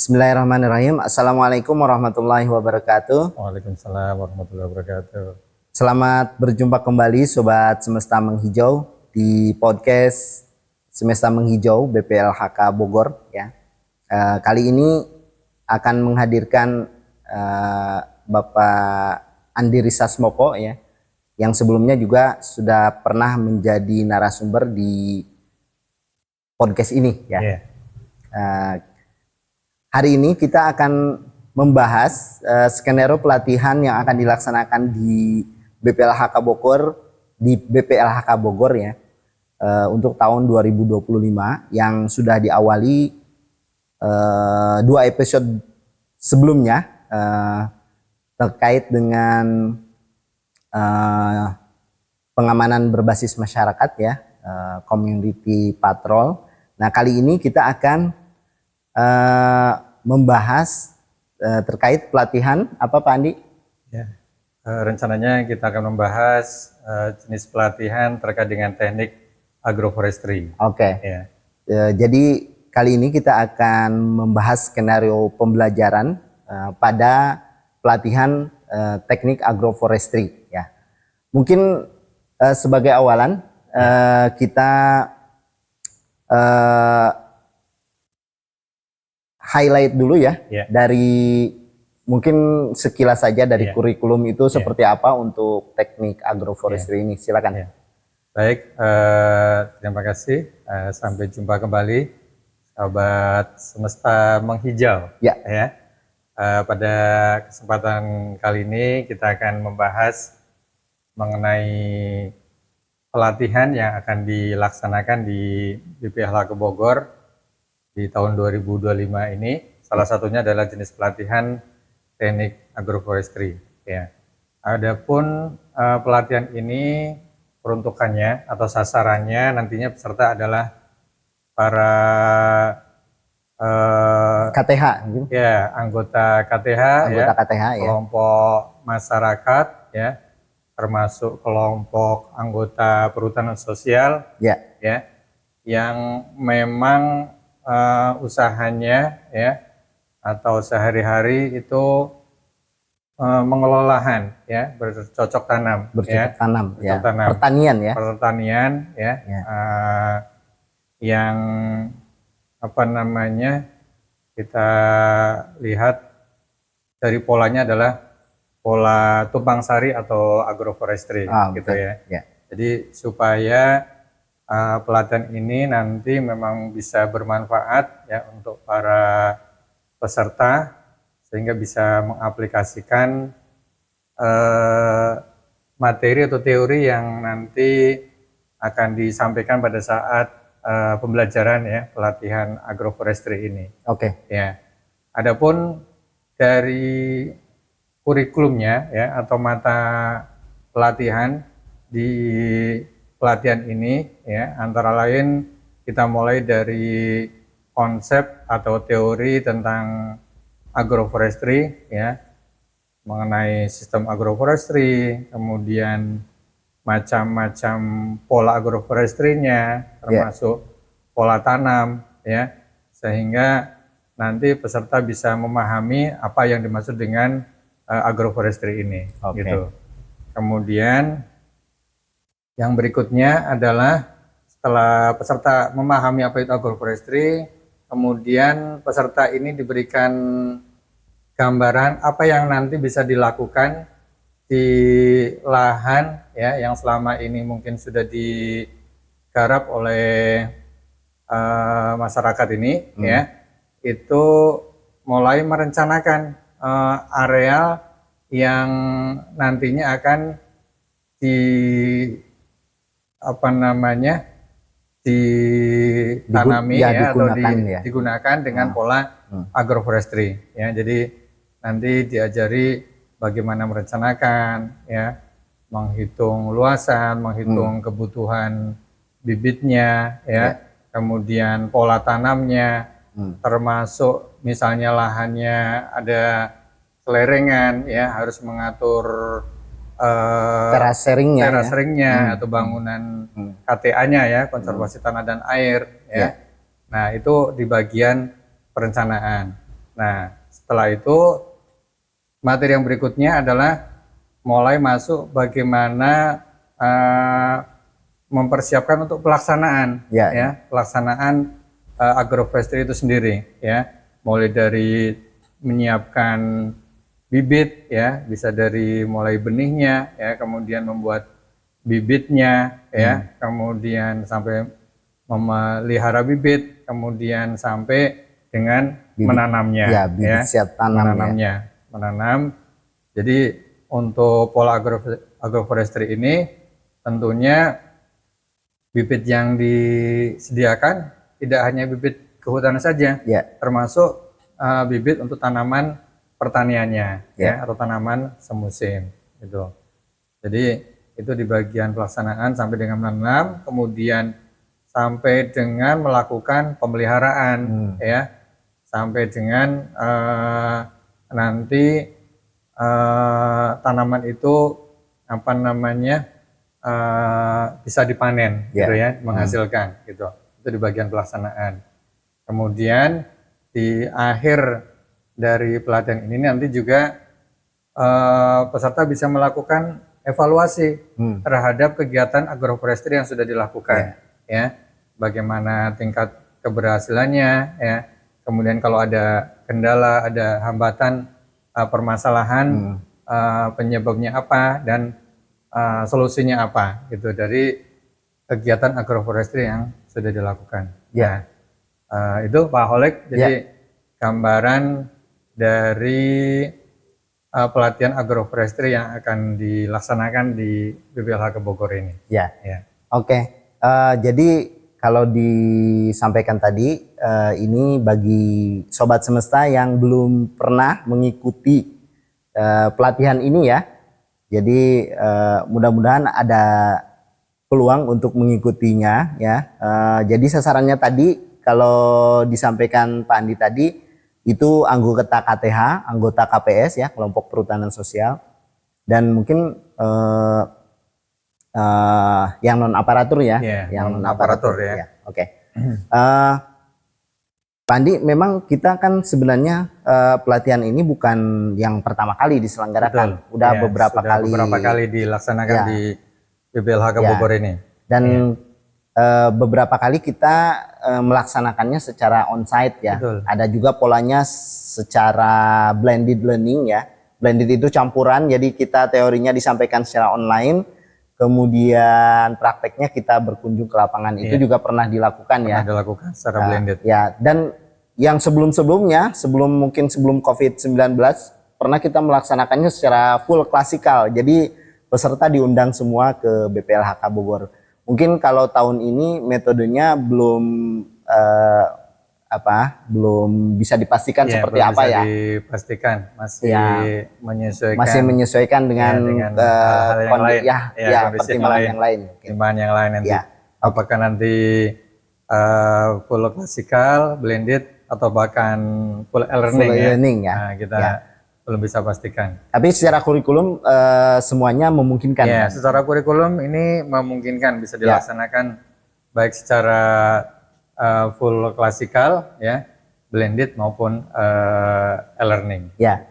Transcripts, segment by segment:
Bismillahirrahmanirrahim. Assalamualaikum warahmatullahi wabarakatuh. Waalaikumsalam warahmatullahi wabarakatuh. Selamat berjumpa kembali Sobat Semesta Menghijau di podcast Semesta Menghijau BPLHK Bogor. Ya. Kali ini akan menghadirkan Bapak Andi Risasmoko ya, yang sebelumnya juga sudah pernah menjadi narasumber di podcast ini ya. Yeah. Hari ini kita akan membahas skenario pelatihan yang akan dilaksanakan di BPLHK Bogor ya, untuk tahun 2025 yang sudah diawali 2 episode sebelumnya terkait dengan pengamanan berbasis masyarakat ya, community patrol. Nah, kali ini kita akan membahas terkait pelatihan apa Pak Andi? Ya. Rencananya kita akan membahas jenis pelatihan terkait dengan teknik agroforestry. Oke. Ya. Jadi kali ini kita akan membahas skenario pembelajaran pada pelatihan teknik agroforestry ya. Mungkin sebagai awalan kita highlight dulu ya, dari mungkin sekilas saja dari kurikulum itu seperti apa untuk teknik agroforestry ini. Silakan. Baik, terima kasih. Sampai jumpa kembali, sahabat Semesta Menghijau. Ya. Pada kesempatan kali ini kita akan membahas mengenai pelatihan yang akan dilaksanakan di BPLHK Bogor di tahun 2025 ini. Salah satunya adalah jenis pelatihan teknik agroforestry ya. Adapun pelatihan ini peruntukannya atau sasarannya nantinya peserta adalah para KTH ya, anggota KTH kelompok masyarakat ya, termasuk kelompok anggota perhutanan sosial ya, yang memang usahanya ya atau sehari-hari itu mengelola lahan ya, bercocok tanam, pertanian ya, yang apa namanya, kita lihat dari polanya adalah pola tumpang sari atau agroforestry gitu ya. Jadi supaya pelatihan ini nanti memang bisa bermanfaat ya untuk para peserta sehingga bisa mengaplikasikan materi atau teori yang nanti akan disampaikan pada saat pembelajaran ya, pelatihan agroforestry ini. Ya. Adapun dari kurikulumnya ya atau mata pelatihan di pelatihan ini ya, antara lain kita mulai dari konsep atau teori tentang agroforestry ya, mengenai sistem agroforestry, kemudian macam-macam pola agroforestry-nya, termasuk pola tanam ya, sehingga nanti peserta bisa memahami apa yang dimaksud dengan agroforestry ini gitu. Kemudian yang berikutnya adalah setelah peserta memahami apa itu agroforestry, kemudian peserta ini diberikan gambaran apa yang nanti bisa dilakukan di lahan ya, yang selama ini mungkin sudah digarap oleh masyarakat ini ya, itu mulai merencanakan areal yang nantinya akan ditanami ya, atau digunakan dengan pola agroforestry ya. Jadi nanti diajari bagaimana merencanakan ya, menghitung luasan, menghitung kebutuhan bibitnya ya, kemudian pola tanamnya, termasuk misalnya lahannya ada kelerengan ya, harus mengatur terasering-nya atau bangunan KTA-nya ya, konservasi tanah dan air ya. Nah, itu di bagian perencanaan. Nah, setelah itu materi yang berikutnya adalah mulai masuk bagaimana mempersiapkan untuk pelaksanaan, pelaksanaan agroforestry itu sendiri, ya, mulai dari menyiapkan bibit, ya, bisa dari mulai benihnya, ya, kemudian membuat bibitnya, ya, kemudian sampai memelihara bibit, kemudian sampai dengan bibit, menanamnya, ya, bibit siap tanam, menanamnya, menanam. Jadi untuk pola agroforestry ini tentunya bibit yang disediakan tidak hanya bibit kehutanan saja, termasuk bibit untuk tanaman pertaniannya, ya, atau tanaman semusim, gitu. Jadi itu di bagian pelaksanaan sampai dengan menanam, kemudian sampai dengan melakukan pemeliharaan, ya, sampai dengan nanti tanaman itu apa namanya bisa dipanen, gitu ya, menghasilkan, gitu. Itu di bagian pelaksanaan. Kemudian di akhir dari pelatihan ini nanti juga peserta bisa melakukan evaluasi terhadap kegiatan agroforestry yang sudah dilakukan, ya, bagaimana tingkat keberhasilannya, ya, kemudian kalau ada kendala, ada hambatan, permasalahan, penyebabnya apa, dan solusinya apa, gitu, dari kegiatan agroforestry yang sudah dilakukan. Nah, itu Pak Holek, jadi gambaran dari pelatihan agroforestry yang akan dilaksanakan di BPLHK Bogor ini. Oke. Jadi kalau disampaikan tadi, ini bagi sobat semesta yang belum pernah mengikuti pelatihan ini, ya. Jadi mudah-mudahan ada peluang untuk mengikutinya, ya. Jadi sasarannya tadi kalau disampaikan Pak Andi tadi itu anggota KTH, anggota KPS, ya, kelompok perhutanan sosial, dan mungkin yang non aparatur, ya, yang non aparatur, ya. Oke. Pak Andi, memang kita kan sebenarnya pelatihan ini bukan yang pertama kali diselenggarakan. Udah beberapa kali dilaksanakan di BPLHK Bogor ini. Dan beberapa kali kita melaksanakannya secara onsite, ya. Ada juga polanya secara blended learning, ya. Blended itu campuran, jadi kita teorinya disampaikan secara online, kemudian prakteknya kita berkunjung ke lapangan. Itu juga pernah dilakukan, ya. Pernah dilakukan secara blended. Ya, dan yang sebelum-sebelumnya, mungkin sebelum COVID-19, pernah kita melaksanakannya secara full klasikal. Jadi peserta diundang semua ke BPLHK Bogor. Mungkin kalau tahun ini metodenya belum belum bisa dipastikan seperti apa, ya. Dipastikan, masih menyesuaikan. Masih menyesuaikan dengan hal yang lain, pertimbangan yang lain nanti. Apakah nanti full klasikal, blended, atau bahkan full e-learning, ya. Nah, kita belum bisa pastikan. Tapi secara kurikulum semuanya memungkinkan. Ya, secara kurikulum ini memungkinkan bisa dilaksanakan baik secara full klasikal, ya, blended maupun e-learning. Ya,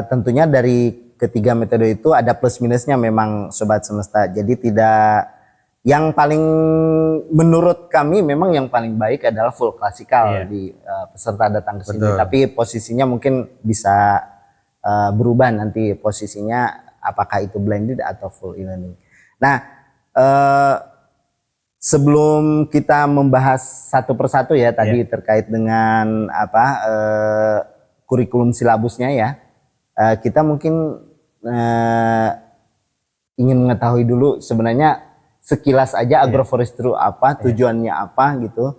tentunya dari ketiga metode itu ada plus minusnya memang sobat semesta. Jadi tidak, yang paling menurut kami memang yang paling baik adalah full klasikal di peserta datang ke sini. Tapi posisinya mungkin bisa berubah nanti posisinya, apakah itu blended atau full e-learning. Nah, sebelum kita membahas satu persatu, ya, tadi terkait dengan kurikulum silabusnya, ya, kita mungkin ingin mengetahui dulu sebenarnya sekilas aja agroforestry apa, tujuannya apa, gitu.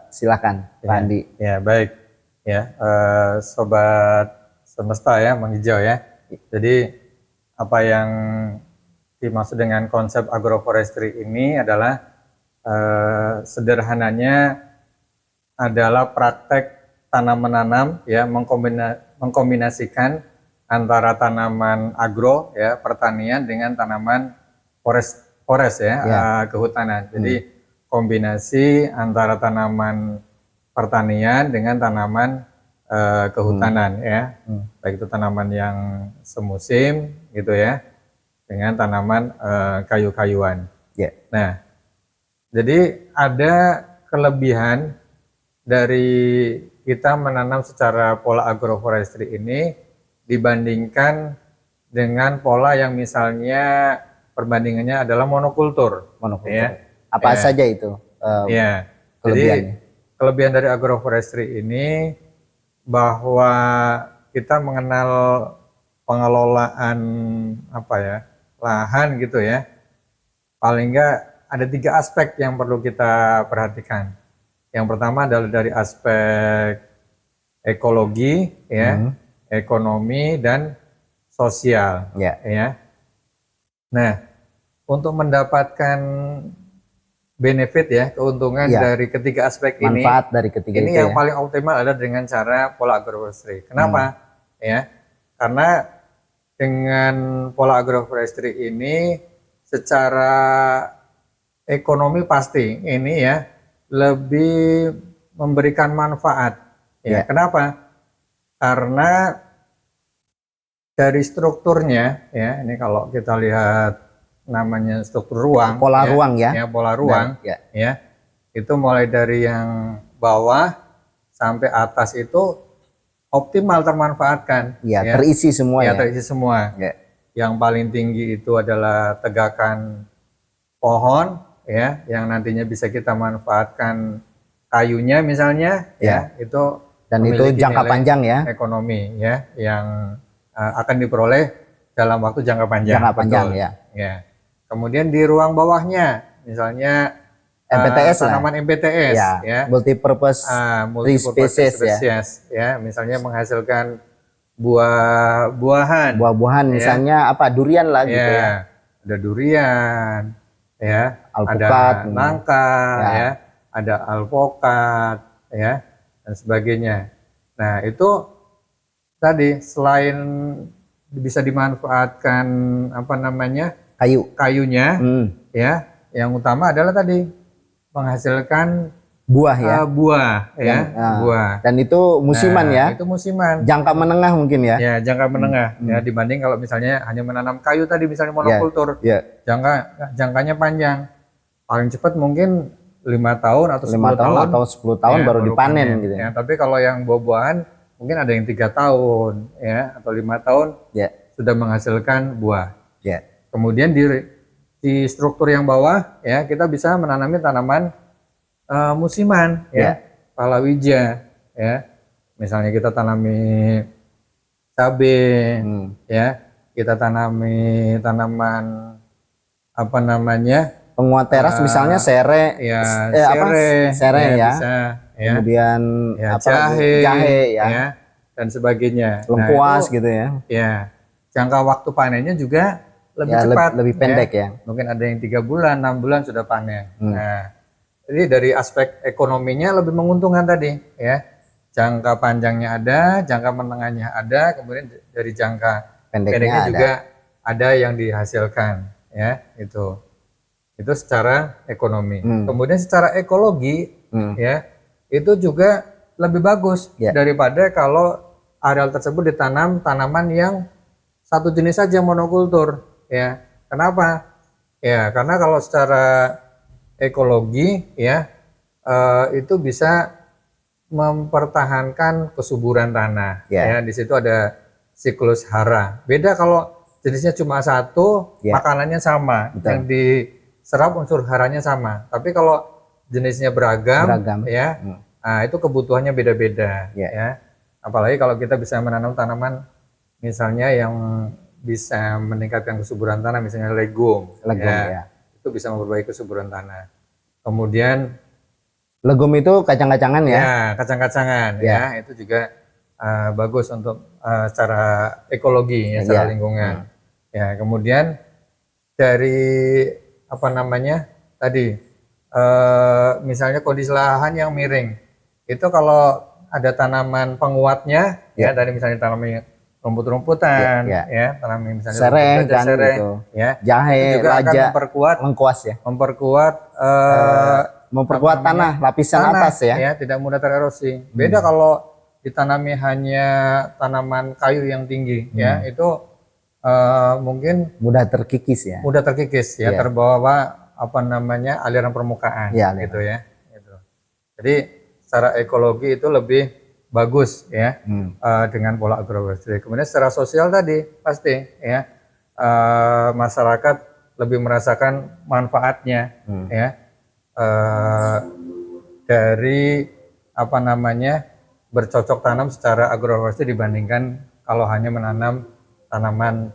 Silakan Pak Andi. Ya, baik, ya, sobat semesta, ya, menghijau, ya. Jadi apa yang dimaksud dengan konsep agroforestry ini adalah sederhananya adalah praktek tanam menanam, ya, mengkombinasikan antara tanaman agro, ya, pertanian, dengan tanaman forest, ya, kehutanan. Jadi kombinasi antara tanaman pertanian dengan tanaman kehutanan ya, baik itu tanaman yang semusim gitu ya, dengan tanaman kayu-kayuan. Ya. Nah, jadi ada kelebihan dari kita menanam secara pola agroforestry ini dibandingkan dengan pola yang misalnya perbandingannya adalah monokultur. Monokultur. Ya. Apa Ya. saja itu Ya, kelebihannya? jadi kelebihan dari agroforestry ini bahwa kita mengenal pengelolaan apa ya, lahan gitu ya. Paling enggak ada 3 aspek yang perlu kita perhatikan. Yang pertama adalah dari aspek ekologi, ya, ekonomi dan sosial, Ya. ya. Nah, untuk mendapatkan benefit ya, keuntungan Iya. dari ketiga aspek ini, Manfaat dari ketiga ini itu yang ya. paling optimal adalah dengan cara pola agroforestry. Kenapa? Ya, karena dengan pola agroforestry ini secara ekonomi pasti ini ya lebih memberikan manfaat. Ya, Ya. kenapa? Karena dari strukturnya ya, ini kalau kita lihat namanya struktur ruang, Pola ruang ya. pola ruang, Ya. ya, itu mulai dari yang bawah sampai atas itu optimal termanfaatkan. Ya, terisi semua ya. Terisi semua. Ya. Yang paling tinggi itu adalah tegakan pohon, ya, yang nantinya bisa kita manfaatkan kayunya misalnya, ya, itu dan itu memiliki jangka nilai panjang ya. Ekonomi ya, yang akan diperoleh dalam waktu jangka panjang. Jangka panjang ya. Ya. Kemudian di ruang bawahnya, misalnya MPTS lah. tanaman MPTS, ya, multipurpose tree species ya, misalnya menghasilkan buah-buahan. Buah-buahan ya. misalnya apa, durian lah gitu ya. Ada durian, ya, Alpukat, ada nangka, ya, ada alpokat, ya, dan sebagainya. Nah, itu tadi selain bisa dimanfaatkan apa namanya kayunya, ya, yang utama adalah tadi menghasilkan buah ya, buah. Dan itu musiman ya. Itu musiman. Jangka menengah mungkin ya. Ya, jangka menengah. Ya, dibanding kalau misalnya hanya menanam kayu tadi misalnya monokultur. Jangkanya panjang. Paling cepat mungkin 5 tahun atau 10 tahun atau 10 tahun baru dipanen gitu. Ya, tapi kalau yang buah-buahan mungkin ada yang 3 tahun ya atau 5 tahun sudah menghasilkan buah. Kemudian di struktur yang bawah ya kita bisa menanami tanaman musiman ya, palawija ya. Misalnya kita tanami cabai ya, kita tanami tanaman apa namanya? Penguat teras misalnya serai ya. Bisa, kemudian jahe ya, dan sebagainya. Lengkuas gitu ya. Ya, jangka waktu panennya juga lebih cepat, lebih pendek ya. Mungkin ada yang 3 bulan, 6 bulan sudah panen. Nah, jadi dari aspek ekonominya lebih menguntungkan tadi ya. Jangka panjangnya ada, jangka menengahnya ada, kemudian dari jangka pendeknya juga ada yang dihasilkan ya, itu secara ekonomi. Kemudian secara ekologi ya itu juga lebih bagus daripada kalau areal tersebut ditanam tanaman yang satu jenis saja monokultur ya. Kenapa? Ya karena kalau secara ekologi ya itu bisa mempertahankan kesuburan tanah ya. Di situ ada siklus hara. Beda kalau jenisnya cuma satu, makanannya sama. Yang diserap unsur haranya sama. Tapi kalau jenisnya beragam. Ya, nah itu kebutuhannya beda-beda. Ya, apalagi kalau kita bisa menanam tanaman, misalnya yang bisa meningkatkan kesuburan tanah, misalnya legum ya. Itu bisa memperbaiki kesuburan tanah. Kemudian legum itu kacang-kacangan ya? Ya, kacang-kacangan ya, itu juga bagus untuk secara ekologi ya, secara lingkungan. Ya, kemudian dari apa namanya tadi misalnya kondisi lahan yang miring itu kalau ada tanaman penguatnya ya dari misalnya tanaman rumput-rumputan ya tanaman misalnya sereng gitu ya jahe itu juga akan memperkuat lengkuas ya memperkuat tanah lapisan atas ya tidak mudah tererosi. Beda kalau ditanami hanya tanaman kayu yang tinggi, ya itu mungkin Mudah terkikis ya. mudah terkikis, ya Iya. terbawa apa namanya aliran permukaan, Iya, aliran. gitu ya. Gitu. Jadi secara ekologi itu lebih bagus ya dengan pola agroforestry. Kemudian secara sosial tadi pasti ya masyarakat lebih merasakan manfaatnya ya dari apa namanya bercocok tanam secara agroforestry dibandingkan kalau hanya menanam tanaman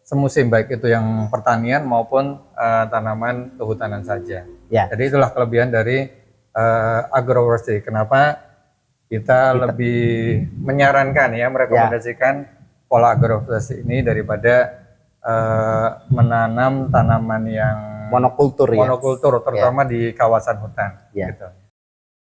semusim, baik itu yang pertanian maupun tanaman kehutanan saja. Ya. Jadi itulah kelebihan dari agroforestry. Kenapa kita lebih menyarankan ya, merekomendasikan pola agroforestry ini daripada menanam tanaman yang Monokultur ya. monokultur, terutama di kawasan hutan. Ya. Gitu.